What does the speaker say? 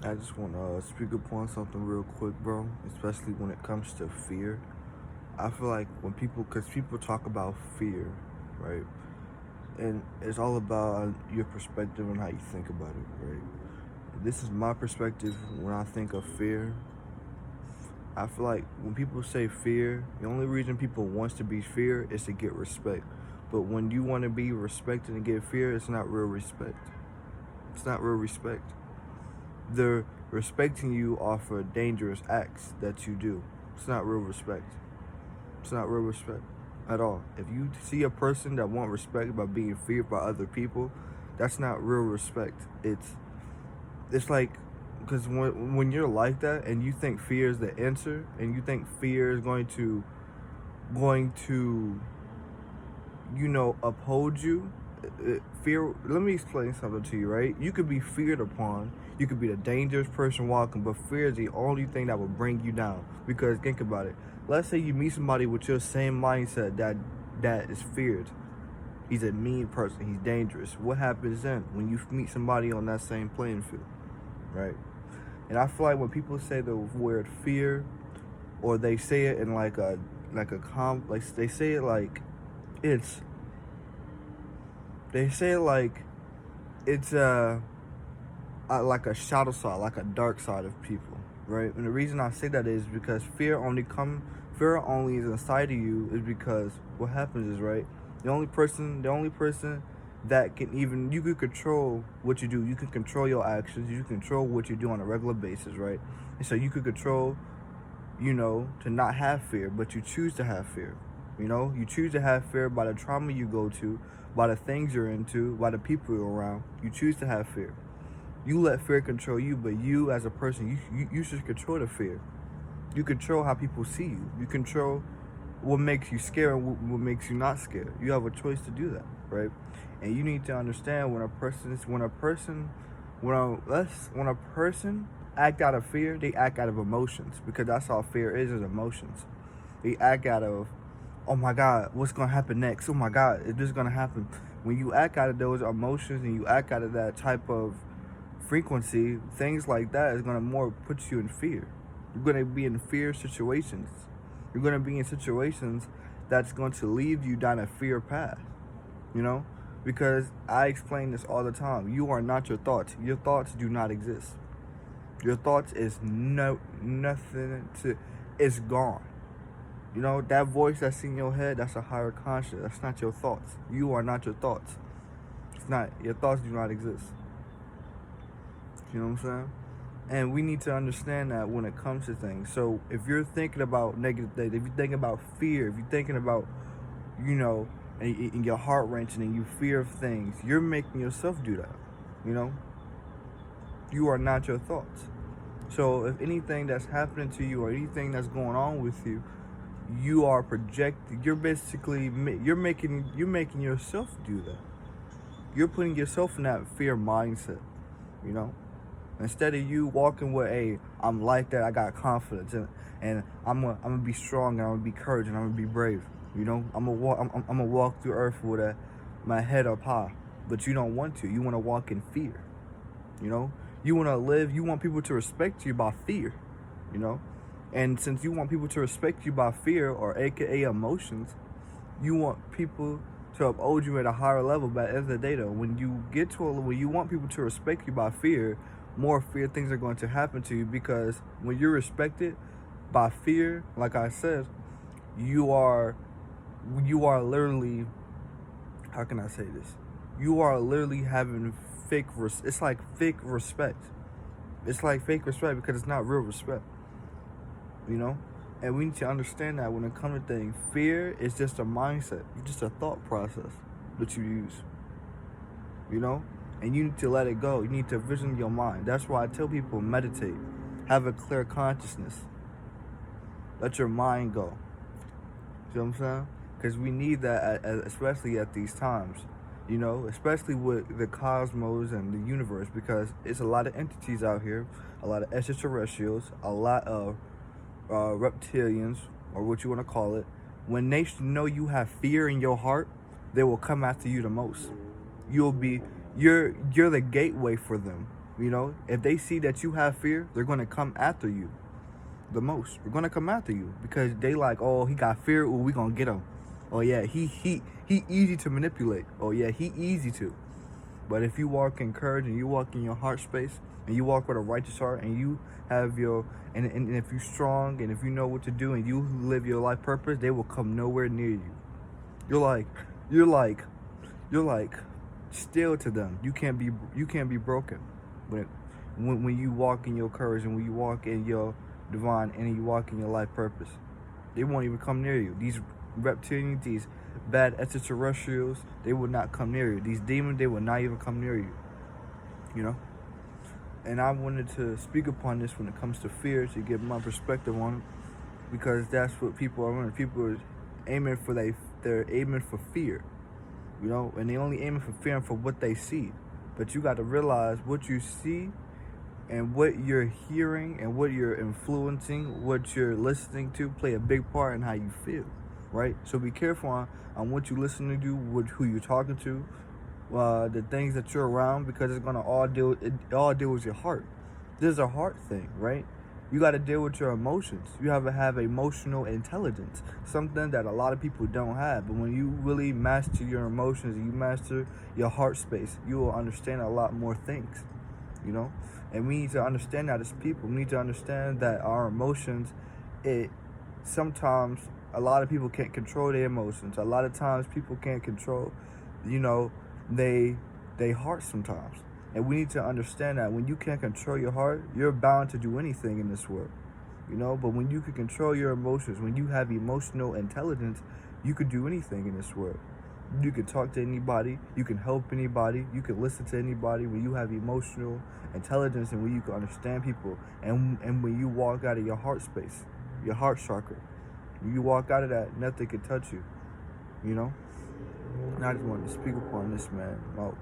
I just want to speak upon something real quick, bro, especially when it comes to fear. I feel like because people talk about fear, right? And it's all about your perspective and how you think about it, right? This is my perspective when I think of fear. I feel like when people say fear, the only reason people wants to be fear is to get respect. But when you want to be respected and get fear, it's not real respect. It's not real respect. They're respecting you off of dangerous acts that you do. It's not real respect. It's not real respect at all. If you see a person that want respect by being feared by other people, that's not real respect. It's like because when you're like that and you think fear is the answer and you think fear is going to uphold you. Fear, let me explain something to you, right? You could be feared upon, you could be the dangerous person walking, but fear is the only thing that will bring you down. Because think about it, let's say you meet somebody with your same mindset that is feared. He's a mean person, he's dangerous. What happens then when you meet somebody on that same playing field, right? And I feel like when people say the word fear, or they say it in like they say it like it's they say it like it's like a shadow side, like a dark side of people, right? And the reason I say that is because fear only is inside of you is because what happens is, right, the only person that can even you can control what you do. You can control your actions. You can control what you do on a regular basis, right? And so you could control, to not have fear, but you choose to have fear. You choose to have fear by the trauma you go to, by the things you're into, by the people you're around. You choose to have fear. You let fear control you, but you as a person, you should control the fear. You control how people see you. You control what makes you scared and what makes you not scared. You have a choice to do that, right? And you need to understand when a person act out of fear, they act out of emotions because that's all fear is emotions. They act out of, oh my God, what's gonna happen next? Oh my God, is this gonna happen? When you act out of those emotions and you act out of that type of frequency, things like that is gonna more put you in fear. You're gonna be in fear situations. You're gonna be in situations that's going to lead you down a fear path. You know, because I explain this all the time. You are not your thoughts. Your thoughts do not exist. Your thoughts is nothing to. It's gone. That voice that's in your head, that's a higher conscious. That's not your thoughts. You are not your thoughts. It's not. Your thoughts do not exist. You know what I'm saying? And we need to understand that when it comes to things. So if you're thinking about negative things, if you're thinking about fear, if you're thinking about, and your heart wrenching and you fear of things, you're making yourself do that. You know? You are not your thoughts. So if anything that's happening to you or anything that's going on with you, you are projecting. You're making yourself do that. You're putting yourself in that fear mindset. You know, instead of you walking with, hey, I'm like that. I got confidence and I'm gonna be strong and I'm gonna be courage and I'm gonna be brave. I'm gonna walk through earth with my head up high. But you don't want to. You want to walk in fear. You want to live. You want people to respect you by fear. You know. And since you want people to respect you by fear, or AKA emotions, you want people to uphold you at a higher level. But at the end of the day, though, when you want people to respect you by fear, more fear things are going to happen to you. Because when you're respected by fear, like I said, you are literally, how can I say this? You are literally having it's like fake respect. It's like fake respect because it's not real respect. And we need to understand that when it comes to things, fear is just a mindset. It's just a thought process that you use. And you need to let it go. You need to vision your mind. That's why I tell people meditate, have a clear consciousness, let your mind go. See what I'm saying? Because we need that, especially at these times. Especially with the cosmos and the universe, because it's a lot of entities out here, a lot of extraterrestrials, a lot of reptilians, or what you want to call it. When they know you have fear in your heart, they will come after you the most. You're the gateway for them. You know, if they see that you have fear, they're going to come after you the most. They're going to come after you because they like, oh, he got fear. Oh, we going to get him. Oh, yeah, he easy to manipulate. Oh, yeah, he easy to. But if you walk in courage and you walk in your heart space and you walk with a righteous heart and you have your, and if you're strong and if you know what to do and you live your life purpose, they will come nowhere near you. You're like still to them. You can't be broken. But when you walk in your courage and when you walk in your divine and you walk in your life purpose, they won't even come near you. These reptilians, these bad extraterrestrials, they will not come near you. These demons, they will not even come near you. You know? And I wanted to speak upon this when it comes to fear to get my perspective on it, because that's what people are running. People are aiming for they're aiming for fear. You know, and they only aiming for fear and for what they see. But you got to realize what you see and what you're hearing and what you're influencing, what you're listening to play a big part in how you feel, right? So be careful on what you listening to, who you're talking to, the things that you're around, because it's gonna all deal with your heart. This is a heart thing, right? You got to deal with your emotions. You have to have emotional intelligence, something that a lot of people don't have. But when you really master your emotions and you master your heart space, you will understand a lot more things, you know? And we need to understand that as people. We need to understand that our emotions, sometimes a lot of people can't control their emotions. A lot of times people can't control, you know, they heart sometimes. And we need to understand that when you can't control your heart, you're bound to do anything in this world, you know? But when you can control your emotions, when you have emotional intelligence, you could do anything in this world. You can talk to anybody, you can help anybody, you can listen to anybody. When you have emotional intelligence and when you can understand people, and when you walk out of your heart space, your heart chakra, when you walk out of that, nothing can touch you, you know? And I just wanted to speak upon this, man, about